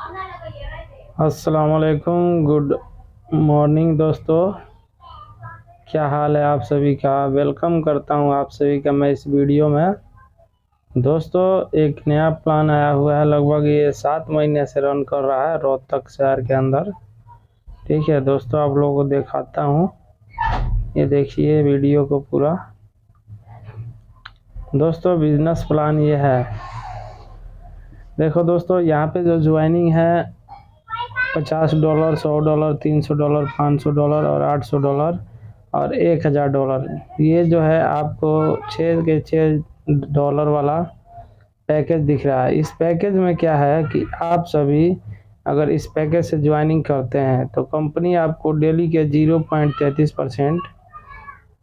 अस्सलाम वालेकुम, good morning दोस्तों। क्या हाल है आप सभी का। वेलकम करता हूं आप सभी का मैं इस वीडियो में। दोस्तों, एक नया प्लान आया हुआ है, लगभग ये 7 महीने से रन कर रहा है रोहतक शहर के अंदर। ठीक है दोस्तों, आप लोगों को दिखाता हूं, ये देखिए वीडियो को पूरा। दोस्तों, बिजनेस प्लान ये है। देखो दोस्तों, यहाँ पे जो ज्वाइनिंग है $50, $100, $300, $500 और $800 और $1000। ये जो है आपको 6 के 6 डॉलर वाला पैकेज दिख रहा है। इस पैकेज में क्या है कि आप सभी अगर इस पैकेज से ज्वाइनिंग करते हैं तो कंपनी आपको डेली के 0.33%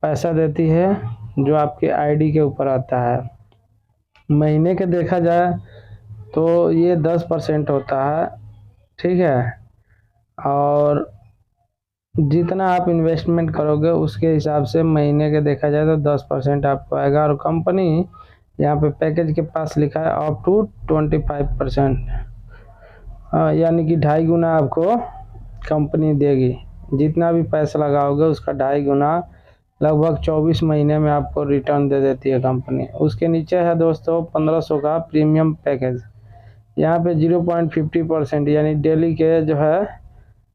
पैसा देती है, जो आपके आईडी के ऊपर आता है। महीने के देखा जाए तो ये 10% होता है। ठीक है, और जितना आप इन्वेस्टमेंट करोगे उसके हिसाब से महीने के देखा जाए तो 10% आपको आएगा। और कंपनी यहाँ पे पैकेज के पास लिखा है अप टू 25%, यानी कि 2.5 गुना आपको कंपनी देगी। जितना भी पैसा लगाओगे उसका 2.5 गुना लगभग 24 महीने में आपको रिटर्न दे देती है कंपनी। उसके नीचे है दोस्तों 1500 का प्रीमियम पैकेज। यहाँ पे 0.50% यानी डेली के जो है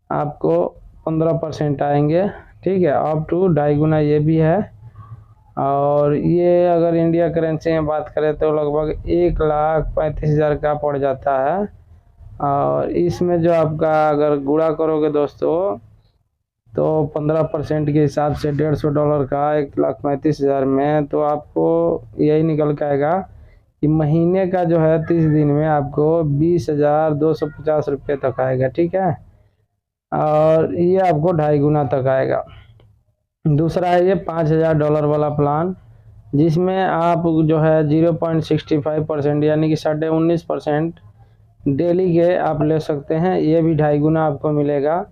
आपको 15% आएंगे। ठीक है, अप टू 2.5 गुना ये भी है। और ये अगर इंडिया करेंसी में बात करें तो लगभग 1,35,000 का पड़ जाता है। और इसमें जो आपका अगर गुणा करोगे दोस्तों तो 15% के हिसाब से $150 का 1,35,000 में, तो आपको यही निकल के आएगा कि महीने का जो है 30 दिन में आपको 20,250 रुपये तक आएगा। ठीक है, और ये आपको 2.5 गुना तक आएगा। दूसरा है ये $5,000 वाला प्लान, जिसमें आप जो है 0.65% यानी कि 19.5% डेली के आप ले सकते हैं। ये भी 2.5 गुना आपको मिलेगा।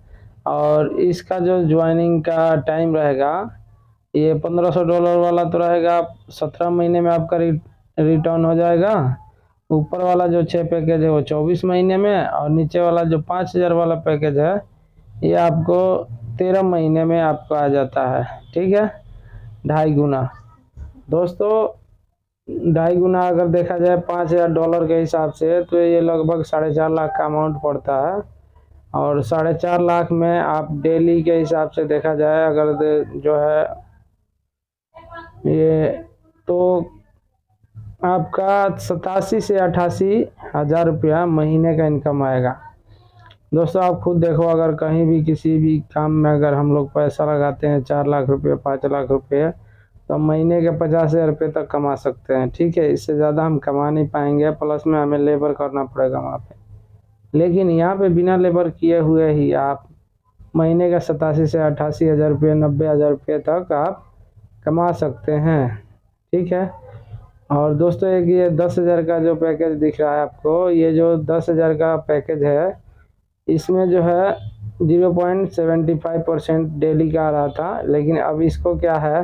और इसका जो ज्वाइनिंग का टाइम रहेगा, ये $1,500 वाला तो रहेगा 17 महीने में आपका रिटर्न हो जाएगा। ऊपर वाला जो 6 पैकेज है वो 24 महीने में, और नीचे वाला जो 5,000 वाला पैकेज है ये आपको 13 महीने में आपको आ जाता है। ठीक है, 2.5 गुना। दोस्तों, 2.5 गुना अगर देखा जाए $5,000 के हिसाब से तो ये लगभग 4.5 लाख का अमाउंट पड़ता है। और 4.5 लाख में आप डेली के हिसाब से देखा जाए अगर जो है ये, तो आपका 87 से 88 हज़ार रुपया महीने का इनकम आएगा। दोस्तों, आप खुद देखो, अगर कहीं भी किसी भी काम में अगर हम लोग पैसा लगाते हैं 4 लाख रुपये 5 लाख रुपये, तो महीने के 50,000 रुपये तक कमा सकते हैं। ठीक है, इससे ज़्यादा हम कमा नहीं पाएंगे, प्लस में हमें लेबर करना पड़ेगा वहाँ पे। लेकिन यहाँ पे बिना लेबर किए हुए ही आप महीने का 87 से 88 हज़ार रुपये 90 हज़ार रुपये तक आप कमा सकते हैं। ठीक है, और दोस्तों एक ये 10,000 का जो पैकेज दिख रहा है आपको, ये जो 10,000 का पैकेज है इसमें जो है 0.75% डेली का आ रहा था। लेकिन अब इसको क्या है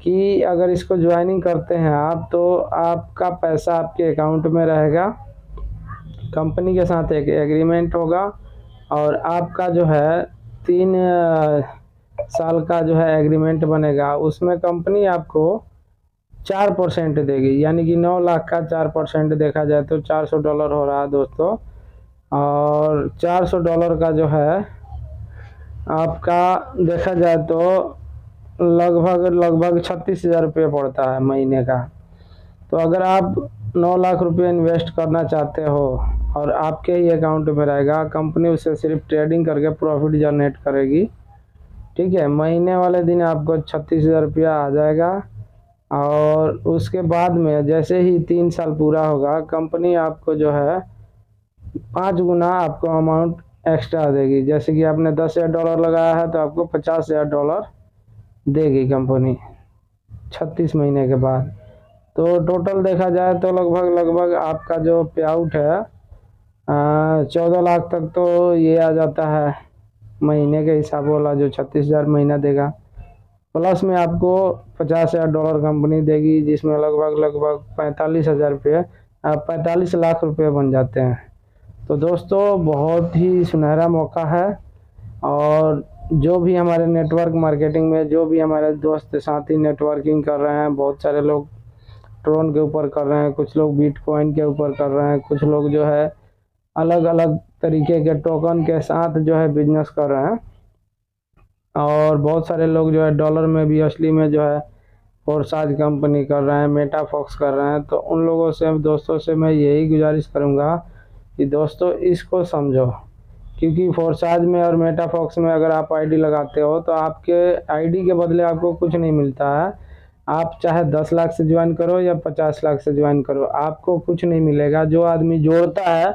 कि अगर इसको ज्वाइनिंग करते हैं आप तो आपका पैसा आपके अकाउंट में रहेगा। कंपनी के साथ एक एग्रीमेंट होगा, और आपका जो है 3 साल का जो है एग्रीमेंट बनेगा। उसमें कंपनी आपको 4% देगी, यानी कि 9 लाख का 4% देखा जाए तो $400 हो रहा है दोस्तों। और $400 का जो है आपका देखा जाए तो लगभग लगभग 36,000 रुपये पड़ता है महीने का। तो अगर आप 9 लाख रुपये इन्वेस्ट करना चाहते हो और आपके ही अकाउंट में रहेगा, कंपनी उसे सिर्फ ट्रेडिंग करके प्रॉफिट जनरेट करेगी। ठीक है, महीने वाले दिन आपको 36,000 रुपया आ जाएगा। और उसके बाद में जैसे ही 3 साल पूरा होगा, कंपनी आपको जो है 5 गुना आपको अमाउंट एक्स्ट्रा देगी। जैसे कि आपने $10,000 लगाया है तो आपको $50,000 देगी कंपनी 36 महीने के बाद। तो टोटल देखा जाए तो लगभग लगभग आपका जो पे आउट है 14 लाख तक तो ये आ जाता है महीने के हिसाब वाला, जो 36,000 महीना देगा। प्लस में आपको $50,000 कंपनी देगी, जिसमें लगभग लगभग 45,000 रुपये 45 लाख रुपये बन जाते हैं। तो दोस्तों बहुत ही सुनहरा मौका है। और जो भी हमारे नेटवर्क मार्केटिंग में जो भी हमारे दोस्त साथी नेटवर्किंग कर रहे हैं, बहुत सारे लोग ट्रोन के ऊपर कर रहे हैं, कुछ लोग बिटकॉइन के ऊपर कर रहे हैं, कुछ लोग जो है अलग अलग तरीके के टोकन के साथ जो है बिजनेस कर रहे हैं। और बहुत सारे लोग जो है डॉलर में भी असली में जो है फोर्साज कंपनी कर रहे हैं, मेटाफॉक्स कर रहे हैं। तो उन लोगों से दोस्तों से मैं यही गुजारिश करूंगा कि दोस्तों इसको समझो, क्योंकि फोर्साज में और मेटाफॉक्स में अगर आप आईडी लगाते हो तो आपके आईडी के बदले आपको कुछ नहीं मिलता है। आप चाहे 10 लाख से ज्वाइन करो या 50 लाख से ज्वाइन करो, आपको कुछ नहीं मिलेगा। जो आदमी जोड़ता है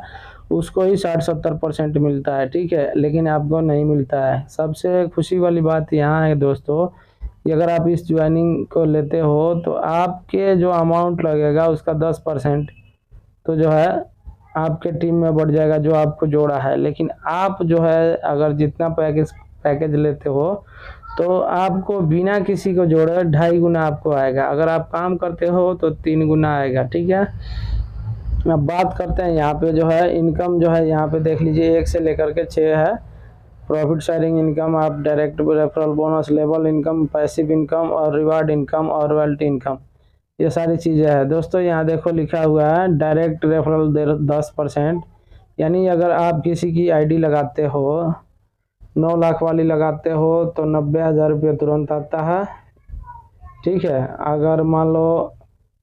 उसको ही 60-70% मिलता है, ठीक है, लेकिन आपको नहीं मिलता है। सबसे खुशी वाली बात यहाँ है दोस्तों कि अगर आप इस ज्वाइनिंग को लेते हो तो आपके जो अमाउंट लगेगा उसका 10% तो जो है आपके टीम में बढ़ जाएगा जो आपको जोड़ा है। लेकिन आप जो है अगर जितना पैकेज लेते हो तो आपको बिना किसी को जोड़े 2.5 गुना आपको आएगा। अगर आप काम करते हो तो 3 गुना आएगा, ठीक है। अब बात करते हैं यहाँ पे जो है इनकम, जो है यहाँ पे देख लीजिए 1 से लेकर के 6 है। प्रॉफिट शेयरिंग इनकम, आप direct referral bonus, level income, passive income और रिवार्ड इनकम और रॉयल्टी इनकम, ये सारी चीज़ें हैं दोस्तों। यहाँ देखो लिखा हुआ है डायरेक्ट रेफरल 10%, यानी अगर आप किसी की आईडी लगाते हो 9 लाख वाली लगाते हो तो 90,000 रुपये तुरंत आता है, ठीक है। अगर मान लो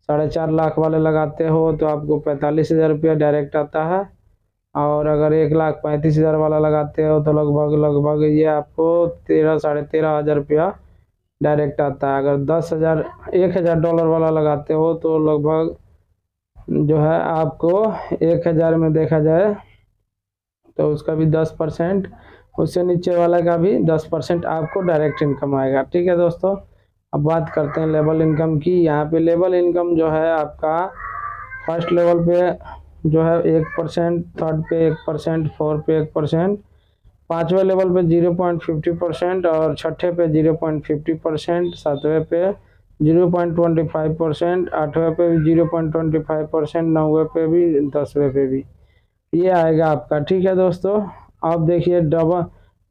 4.5 लाख वाले लगाते हो तो आपको 45,000 रुपया डायरेक्ट आता है। और अगर 1,35,000 वाला लगाते हो तो लगभग ये आपको 13-13,500 रुपया डायरेक्ट आता है। अगर 10,000 1,000 डॉलर वाला लगाते हो तो लगभग जो है आपको 1,000 में देखा जाए तो उसका भी 10%, उससे नीचे वाला का भी 10% आपको डायरेक्ट इनकम आएगा, ठीक है दोस्तों। अब बात करते हैं लेवल इनकम की। यहाँ पे लेवल इनकम जो है आपका फर्स्ट लेवल पे जो है 1%, थर्ड पे 1%, फोर्थ पे 1%, पाँचवें लेवल पे 0.50% और छठे पे 0.50%, सातवें पे 0.25%, आठवें पे भी 0.25%, नौवें पे भी, 10वें पे भी ये आएगा आपका, ठीक है दोस्तों। अब देखिए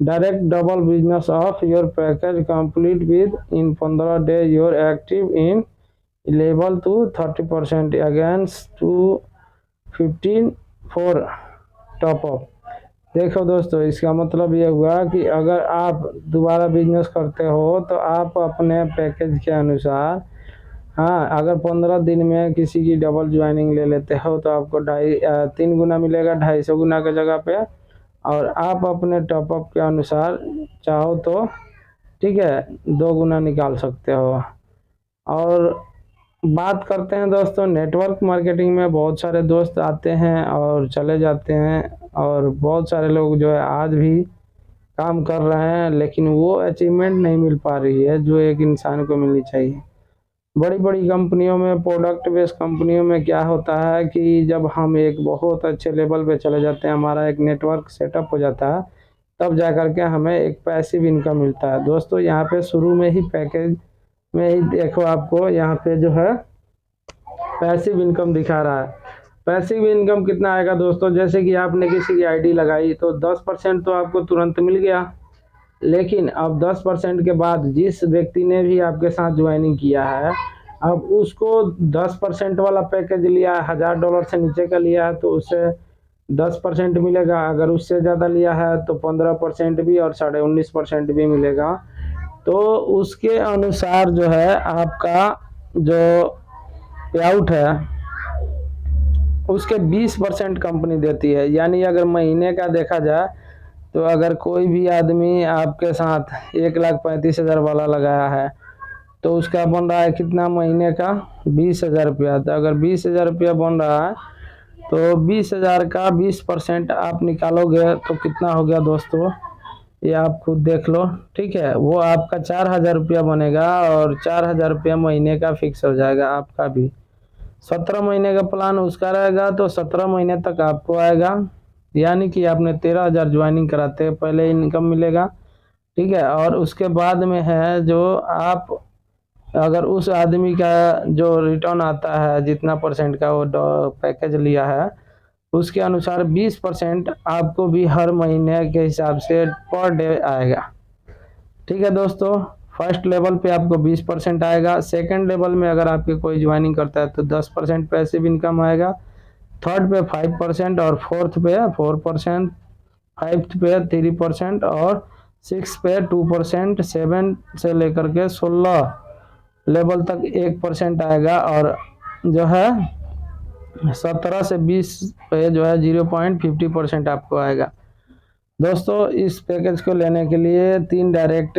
direct double business of your package complete within 15 day your active in level to 30% against to 15 for top up. देखो दोस्तों इसका मतलब ये हुआ कि अगर आप दोबारा बिजनेस करते हो तो आप अपने पैकेज के अनुसार, हाँ, अगर 15 दिन में किसी की डबल ज्वाइनिंग ले लेते हो तो आपको 3 गुना मिलेगा, 250 गुना की जगह पे। और आप अपने टॉपअप के अनुसार चाहो तो, ठीक है, 2 गुना निकाल सकते हो। और बात करते हैं दोस्तों नेटवर्क मार्केटिंग में, बहुत सारे दोस्त आते हैं और चले जाते हैं और बहुत सारे लोग जो है आज भी काम कर रहे हैं, लेकिन वो अचीवमेंट नहीं मिल पा रही है जो एक इंसान को मिलनी चाहिए। बड़ी बड़ी कंपनियों में, प्रोडक्ट बेस्ड कंपनियों में क्या होता है कि जब हम एक बहुत अच्छे लेवल पे चले जाते हैं, हमारा एक नेटवर्क सेटअप हो जाता है, तब जा कर के हमें एक पैसिव इनकम मिलता है। दोस्तों यहाँ पे शुरू में ही पैकेज में ही देखो आपको यहाँ पे जो है पैसिव इनकम दिखा रहा है। पैसिव इनकम कितना आएगा दोस्तों, जैसे कि आपने किसी की आईडी लगाई तो 10% तो आपको तुरंत मिल गया, लेकिन अब 10% के बाद जिस व्यक्ति ने भी आपके साथ ज्वाइनिंग किया है, अब उसको 10% वाला पैकेज लिया है, $1,000 से नीचे का लिया है तो उससे 10% मिलेगा। अगर उससे ज़्यादा लिया है तो 15% भी और 19.5% भी मिलेगा। तो उसके अनुसार जो है आपका जो पे आउट है उसके 20% कंपनी देती है। यानी अगर महीने का देखा जाए तो अगर कोई भी आदमी आपके साथ 1,35,000 वाला लगाया है तो उसका बन रहा है कितना महीने का, 20,000 रुपया। तो अगर 20,000 रुपया बन रहा है तो 20,000 का 20% आप निकालोगे तो कितना हो गया दोस्तों, ये आप खुद देख लो, ठीक है। वो आपका 4,000 रुपया बनेगा और 4,000 रुपया महीने का फिक्स हो जाएगा आपका भी। 17 महीने का प्लान उसका रहेगा तो 17 महीने तक आपको आएगा। यानी कि आपने 13,000 ज्वाइनिंग कराते पहले इनकम मिलेगा, ठीक है। और उसके बाद में है जो आप अगर उस आदमी का जो रिटर्न आता है जितना परसेंट का वो पैकेज लिया है उसके अनुसार 20% आपको भी हर महीने के हिसाब से पर डे आएगा। ठीक है दोस्तों, फर्स्ट लेवल पे आपको 20% आएगा, सेकंड लेवल में अगर आपके कोई ज्वाइनिंग करता है तो 10% पैसिव इनकम आएगा, थर्ड पे 5% और फोर्थ पे 4%, फाइव्थ पे 3% और सिक्स पे 2%, 7 से लेकर के 16 लेवल तक 1% आएगा, और जो है 17 से 20 पे जो है 0.50% आपको आएगा। दोस्तों इस पैकेज को लेने के लिए 3 डायरेक्ट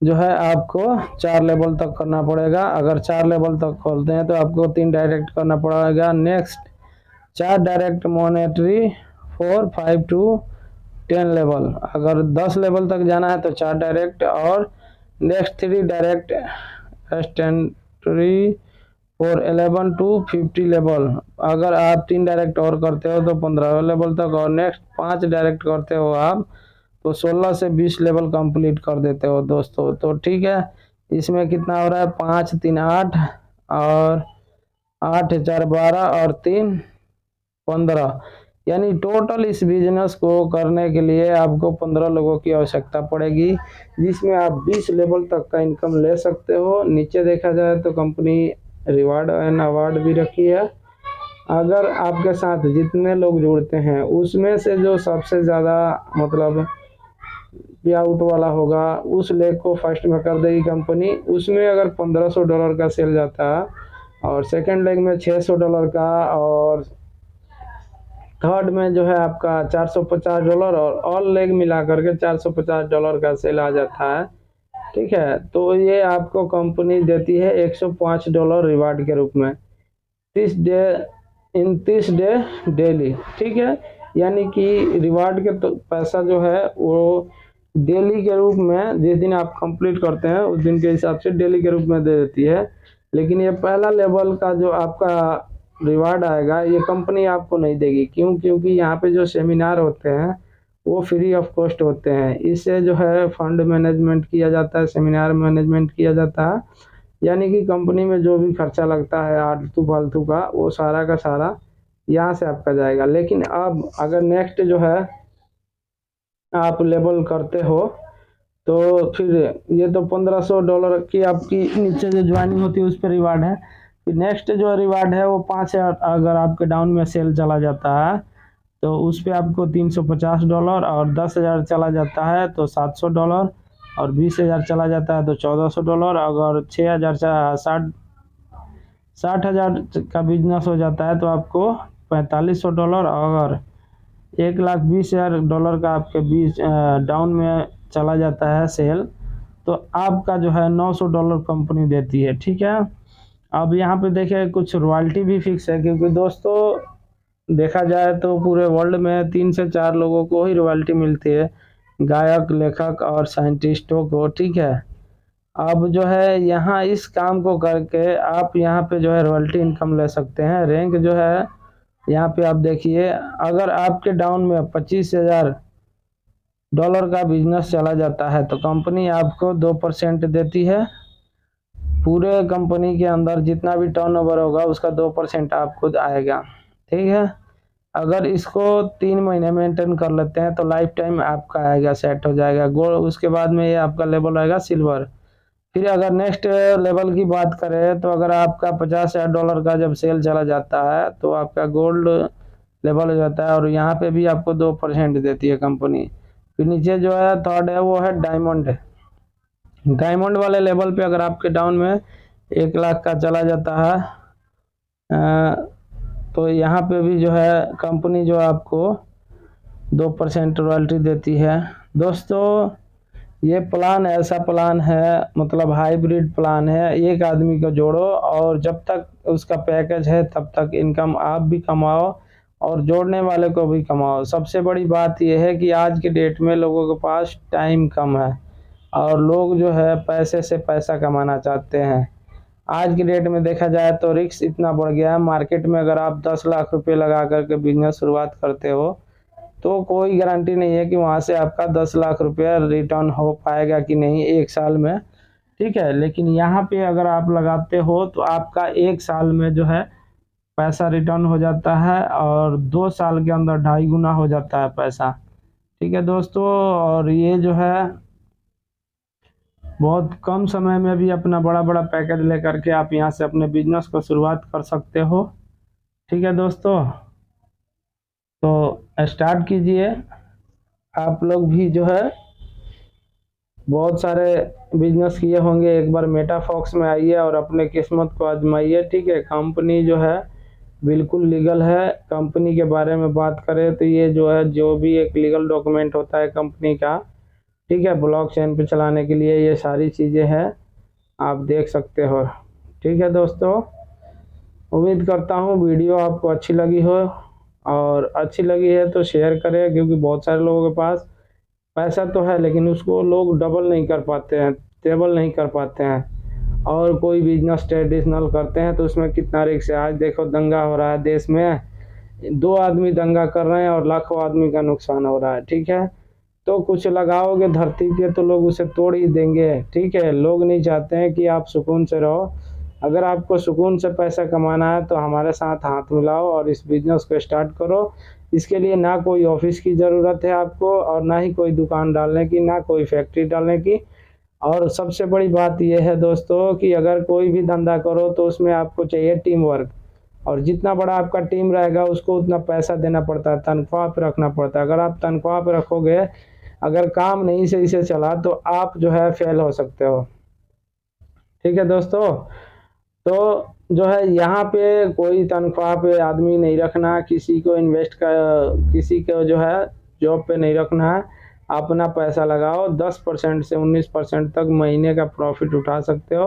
जो है आपको 4 लेवल तक करना पड़ेगा। अगर 4 लेवल तक खोलते हैं तो आपको 3 डायरेक्ट करना पड़ेगा। Next 4 direct monetary 4, 5 to 10 level. अगर 10 लेवल तक जाना है तो 4 डायरेक्ट, और नेक्स्ट 3 डायरेक्ट स्टैंडरी और 11 टू 50 लेवल। अगर आप 3 डायरेक्ट और करते हो तो 15 लेवल तक, और नेक्स्ट 5 डायरेक्ट करते हो आप तो 16 से 20 लेवल कंप्लीट कर देते हो दोस्तों। तो ठीक है, इसमें कितना हो रहा है, 5 3 8 और 8 4 12 और 3 15, यानी टोटल इस बिजनेस को करने के लिए आपको 15 लोगों की आवश्यकता पड़ेगी, जिसमें आप 20 लेवल तक का इनकम ले सकते हो। नीचे देखा जाए तो कंपनी रिवार्ड एंड अवार्ड भी रखी है। अगर आपके साथ जितने लोग जुड़ते हैं उसमें से जो सबसे ज़्यादा मतलब पे आउट वाला होगा उस लेग को फर्स्ट में कर देगी कंपनी। उसमें अगर $1500 का सेल जाता है, और सेकंड लेग में $600 का, और थर्ड में जो है आपका $450, और ऑल लेग मिला करके $450 का सेल आ जाता है। ठीक है, तो ये आपको कंपनी देती है $105 रिवार्ड के रूप में 30 डे इन 30 डे डेली। ठीक है, यानी कि रिवार्ड के तो पैसा जो है वो डेली के रूप में जिस दिन आप कंप्लीट करते हैं उस दिन के हिसाब से डेली के रूप में दे देती है। लेकिन ये पहला लेवल का जो आपका रिवार्ड आएगा ये कंपनी आपको नहीं देगी। क्यों? क्योंकि यहाँ पे जो सेमिनार होते हैं वो फ्री ऑफ कॉस्ट होते हैं। इससे जो है फंड मैनेजमेंट किया जाता है, सेमिनार मैनेजमेंट किया जाता है, यानी कि कंपनी में जो भी खर्चा लगता है आलतू फालतू का वो सारा का सारा यहाँ से आपका जाएगा। लेकिन अब अगर नेक्स्ट जो है आप लेवल करते हो तो फिर ये तो $1500 की आपकी नीचे जो ज्वाइनिंग होती है उस पर रिवार्ड है। फिर नेक्स्ट जो रिवार्ड है वो 5000, अगर आपके डाउन में सेल चला जाता है तो उस पर आपको $350, और 10,000 चला जाता है तो $700, और 20,000 चला जाता है तो $1400, अगर 6,000 60,000 का बिजनेस हो जाता है तो आपको $4500, अगर $1,20,000 का आपके बीच डाउन में चला जाता है सेल तो आपका जो है $900 कंपनी देती है। ठीक है, अब यहाँ पे देखिए कुछ रॉयल्टी भी फिक्स है, क्योंकि दोस्तों देखा जाए तो पूरे वर्ल्ड में 3 से 4 लोगों को ही रॉयल्टी मिलती है, गायक, लेखक और साइंटिस्टों को। ठीक है, अब जो है यहाँ इस काम को करके आप यहाँ पे जो है रॉयल्टी इनकम ले सकते हैं। रैंक जो है यहाँ पे आप देखिए, अगर आपके डाउन में $25,000 का बिजनेस चला जाता है तो कंपनी आपको 2% देती है। पूरे कंपनी के अंदर जितना भी टर्नओवर होगा उसका 2% आपको आएगा। ठीक है, अगर इसको 3 महीने मेंटेन कर लेते हैं तो लाइफ टाइम आपका आएगा, सेट हो जाएगा गोल्ड। उसके बाद में ये आपका लेवल आएगा सिल्वर। फिर अगर नेक्स्ट लेवल की बात करें तो अगर आपका $50,000 का जब सेल चला जाता है तो आपका गोल्ड लेवल हो जाता है, और यहाँ पे भी आपको 2% देती है कंपनी। फिर नीचे जो है थर्ड है वो है डायमंड। डायमंड वाले लेवल पे अगर आपके डाउन में 1 लाख का चला जाता है तो यहाँ पे भी जो है कंपनी जो आपको 2% रॉयल्टी देती है। दोस्तों ये प्लान ऐसा प्लान है, मतलब हाइब्रिड प्लान है। एक आदमी को जोड़ो और जब तक उसका पैकेज है तब तक इनकम आप भी कमाओ और जोड़ने वाले को भी कमाओ। सबसे बड़ी बात यह है कि आज के डेट में लोगों के पास टाइम कम है और लोग जो है पैसे से पैसा कमाना चाहते हैं। आज की डेट में देखा जाए तो रिस्क इतना बढ़ गया है मार्केट में। अगर आप 10 लाख रुपए लगा करके बिजनेस शुरुआत करते हो तो कोई गारंटी नहीं है कि वहाँ से आपका 10 लाख रुपया रिटर्न हो पाएगा कि नहीं 1 साल में। ठीक है, लेकिन यहाँ पे अगर आप लगाते हो तो आपका 1 साल में जो है पैसा रिटर्न हो जाता है और 2 साल के अंदर 2.5 गुना हो जाता है पैसा। ठीक है दोस्तों, और ये जो है बहुत कम समय में भी अपना बड़ा बड़ा पैकेज लेकर के आप यहाँ से अपने बिजनेस को शुरुआत कर सकते हो। ठीक है दोस्तों, तो स्टार्ट कीजिए। आप लोग भी जो है बहुत सारे बिजनेस किए होंगे, एक बार मेटाफॉक्स में आइए और अपने किस्मत को आजमाइए। ठीक है, कंपनी जो है बिल्कुल लीगल है। कंपनी के बारे में बात करें तो ये जो है जो भी एक लीगल डॉक्यूमेंट होता है कंपनी का, ठीक है, ब्लॉकचेन पे चलाने के लिए ये सारी चीज़ें हैं, आप देख सकते हो। ठीक है दोस्तों, उम्मीद करता हूँ वीडियो आपको अच्छी लगी हो, और अच्छी लगी है तो शेयर करें, क्योंकि बहुत सारे लोगों के पास पैसा तो है लेकिन उसको लोग डबल नहीं कर पाते हैं, ट्रेबल नहीं कर पाते हैं। और कोई बिजनेस ट्रेडिशनल करते हैं तो उसमें कितना रिस्क है। आज देखो दंगा हो रहा है देश में, 2 आदमी दंगा कर रहे हैं और लाखों आदमी का नुकसान हो रहा है। ठीक है, तो कुछ लगाओगे धरती पे तो लोग उसे तोड़ ही देंगे। ठीक है, लोग नहीं चाहते हैं कि आप सुकून से रहो। अगर आपको सुकून से पैसा कमाना है तो हमारे साथ हाथ मिलाओ और इस बिजनेस को स्टार्ट करो। इसके लिए ना कोई ऑफिस की ज़रूरत है आपको, और ना ही कोई दुकान डालने की, ना कोई फैक्ट्री डालने की। और सबसे बड़ी बात यह है दोस्तों कि अगर कोई भी धंधा करो तो उसमें आपको चाहिए टीम वर्क, और जितना बड़ा आपका टीम रहेगा उसको उतना पैसा देना पड़ता है, तनख्वाह पे रखना पड़ता है। अगर आप तनख्वाह पे रखोगे, अगर काम नहीं सही से चला तो आप जो है फेल हो सकते हो। ठीक है दोस्तों, तो जो है यहाँ पे कोई तनख्वाह पे आदमी नहीं रखना, किसी को इन्वेस्ट का, किसी को जो है जॉब पे नहीं रखना है। अपना पैसा लगाओ, 10% से 19% तक महीने का प्रॉफिट उठा सकते हो।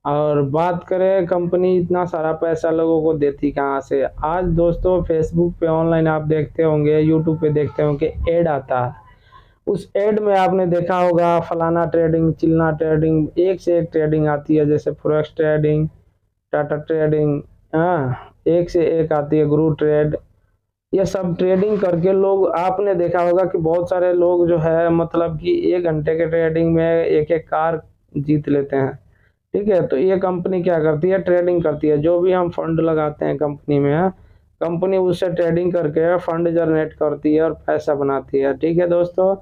और बात करें कंपनी इतना सारा पैसा लोगों को देती कहाँ से। आज दोस्तों फेसबुक पे ऑनलाइन आप देखते होंगे, यूट्यूब पे देखते होंगे, एड आता है। उस एड में आपने देखा होगा फलाना ट्रेडिंग, चिलना ट्रेडिंग, एक से एक ट्रेडिंग आती है, जैसे फॉरेक्स ट्रेडिंग, टाटा ट्रेडिंग, हाँ एक से एक आती है, गुरु ट्रेड। ये सब ट्रेडिंग करके लोग, आपने देखा होगा कि बहुत सारे लोग जो है मतलब कि 1 घंटे के ट्रेडिंग में एक एक कार जीत लेते हैं। ठीक है, तो ये कंपनी क्या करती है, ट्रेडिंग करती है। जो भी हम फंड लगाते हैं कंपनी में, कंपनी उससे ट्रेडिंग करके फंड जनरेट करती है और पैसा बनाती है। ठीक है दोस्तों,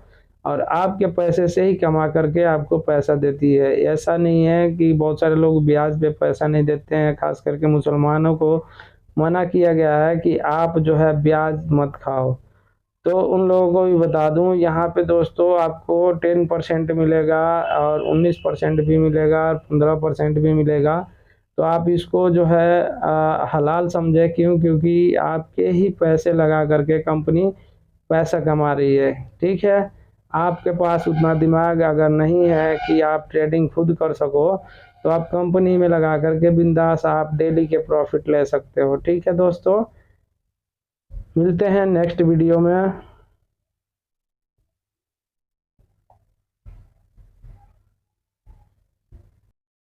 और आपके पैसे से ही कमा करके आपको पैसा देती है। ऐसा नहीं है कि बहुत सारे लोग ब्याज पे पैसा नहीं देते हैं, खास करके मुसलमानों को मना किया गया है कि आप जो है ब्याज मत खाओ। तो उन लोगों को भी बता दूं, यहाँ पे दोस्तों आपको 10% मिलेगा, और 19% भी मिलेगा, और 15% भी मिलेगा। तो आप इसको जो है हलाल समझे। क्यों? क्योंकि आपके ही पैसे लगा करके कंपनी पैसा कमा रही है। ठीक है, आपके पास उतना दिमाग अगर नहीं है कि आप ट्रेडिंग खुद कर सको, तो आप कंपनी में लगा करके बिंदास आप डेली के प्रॉफिट ले सकते हो। ठीक है दोस्तों, मिलते हैं नेक्स्ट वीडियो में।